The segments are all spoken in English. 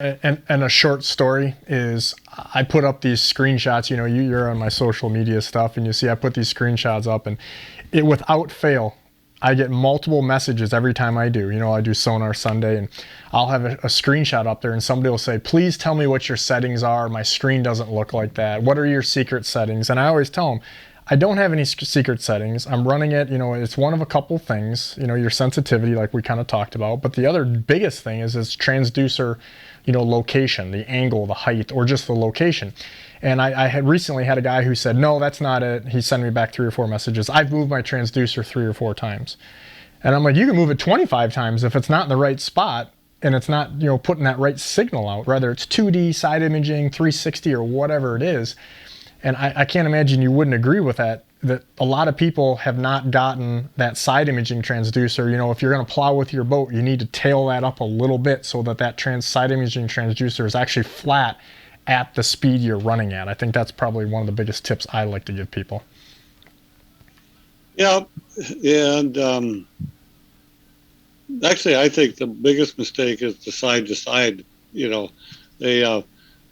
And a short story is I put up these screenshots. You're on my social media stuff, and you see I put these screenshots up, and it without fail, I get multiple messages every time I do. I do Sonar Sunday, and I'll have a screenshot up there, and somebody will say, "Please tell me what your settings are. My screen doesn't look like that. What are your secret settings?" And I always tell them, I don't have any secret settings. I'm running it, it's one of a couple things, your sensitivity, like we kind of talked about. But the other biggest thing is transducer, location, the angle, the height, or just the location. And I had recently had a guy who said, no, that's not it. He sent me back 3 or 4 messages. I've moved my transducer 3 or 4 times. And I'm like, you can move it 25 times if it's not in the right spot and it's not, putting that right signal out, whether it's 2D, side imaging, 360, or whatever it is. And I can't imagine you wouldn't agree with that a lot of people have not gotten that side imaging transducer. If you're going to plow with your boat, you need to tail that up a little bit so that side imaging transducer is actually flat at the speed you're running at. I think that's probably one of the biggest tips I like to give people. Yeah, and actually, I think the biggest mistake is the side to side.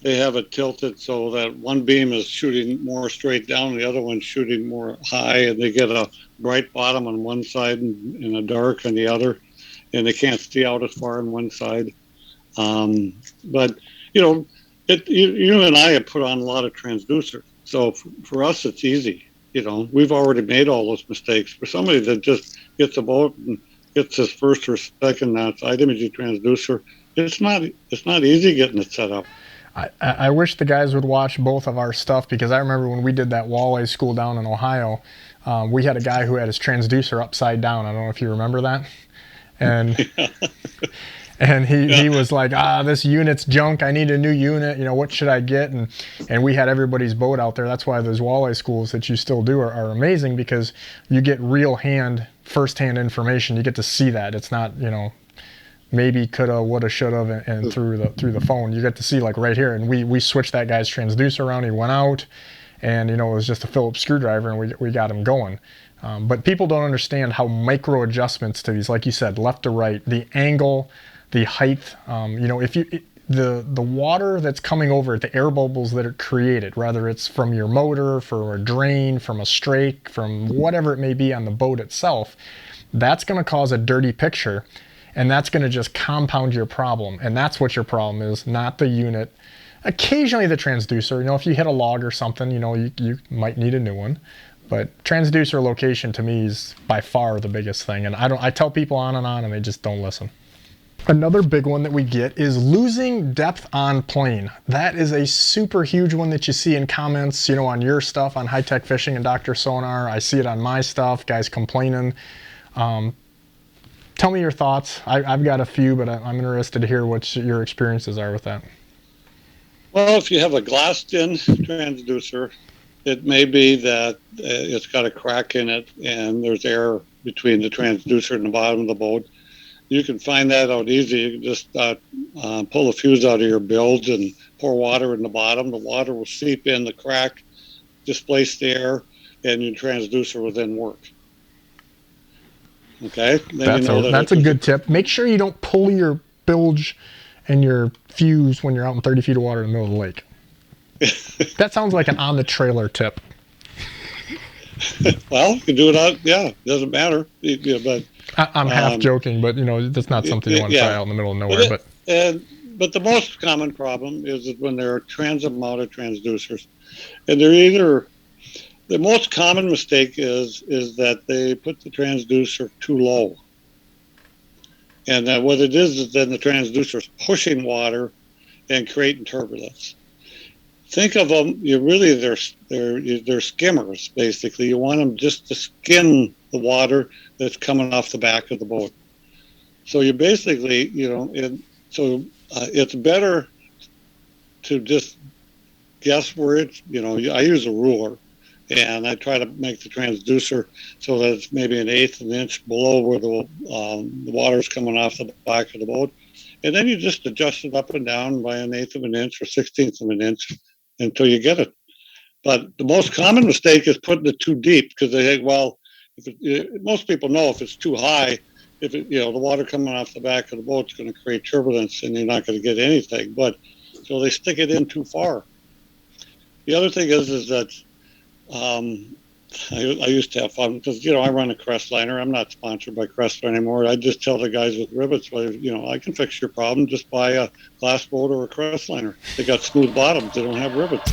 They have it tilted so that one beam is shooting more straight down, the other one's shooting more high, and they get a bright bottom on one side and a dark on the other, and they can't see out as far on one side. But you and I have put on a lot of transducers, so for us it's easy. We've already made all those mistakes. For somebody that just gets a boat and gets his first or second side imaging transducer, it's not easy getting it set up. I wish the guys would watch both of our stuff, because I remember when we did that walleye school down in Ohio, we had a guy who had his transducer upside down. I don't know if you remember that. And and he was like, this unit's junk. I need a new unit. What should I get? And we had everybody's boat out there. That's why those walleye schools that you still do are amazing, because you get real first-hand information. You get to see that. It's not, maybe coulda, woulda, shoulda, and through the phone. You get to see like right here. And we switched that guy's transducer around. He went out, and it was just a Phillips screwdriver, and we got him going. But people don't understand how micro adjustments to these, like you said, left to right, the angle, the height. If the water that's coming over it, the air bubbles that are created, whether it's from your motor, from a drain, from a strake, from whatever it may be on the boat itself, that's going to cause a dirty picture. And that's going to just compound your problem. And that's what your problem is, not the unit. Occasionally the transducer, if you hit a log or something, you might need a new one. But transducer location to me is by far the biggest thing. And I tell people on, and they just don't listen. Another big one that we get is losing depth on plane. That is a super huge one that you see in comments, on your stuff on High Tech Fishing and Dr. Sonar. I see it on my stuff, guys complaining. Tell me your thoughts. I've got a few, but I'm interested to hear what your experiences are with that. Well, if you have a glassed-in transducer, it may be that it's got a crack in it and there's air between the transducer and the bottom of the boat. You can find that out easy. You can just pull the fuse out of your bilge and pour water in the bottom. The water will seep in the crack, displace the air, and your transducer will then work. Okay, that's a good tip. Make sure you don't pull your bilge and your fuse when you're out in 30 feet of water in the middle of the lake. That sounds like an on the trailer tip. Well, you can do it out. Yeah, it doesn't matter. But I'm half joking, but that's not something you want to try out in the middle of nowhere. But the most common problem is that when there are transit mounted transducers, and they're either the most common mistake is that they put the transducer too low. And what it is then the transducer is pushing water and creating turbulence. Think of them, they're skimmers, basically. You want them just to skim the water that's coming off the back of the boat. So you basically, it's better to just guess where it's, I use a ruler. And I try to make the transducer so that it's maybe 1/8 of an inch below where the water's coming off the back of the boat. And then you just adjust it up and down by 1/8 of an inch or 1/16 of an inch until you get it. But the most common mistake is putting it too deep, because they think, well, most people know if it's too high, if it, the water coming off the back of the boat's going to create turbulence, and you're not going to get anything. But so they stick it in too far. The other thing is that I used to have fun because I run a Crestliner. I'm not sponsored by Crestliner anymore. I just tell the guys with rivets, well, I can fix your problem. Just buy a glass boat or a Crestliner. They got smooth bottoms. They don't have rivets.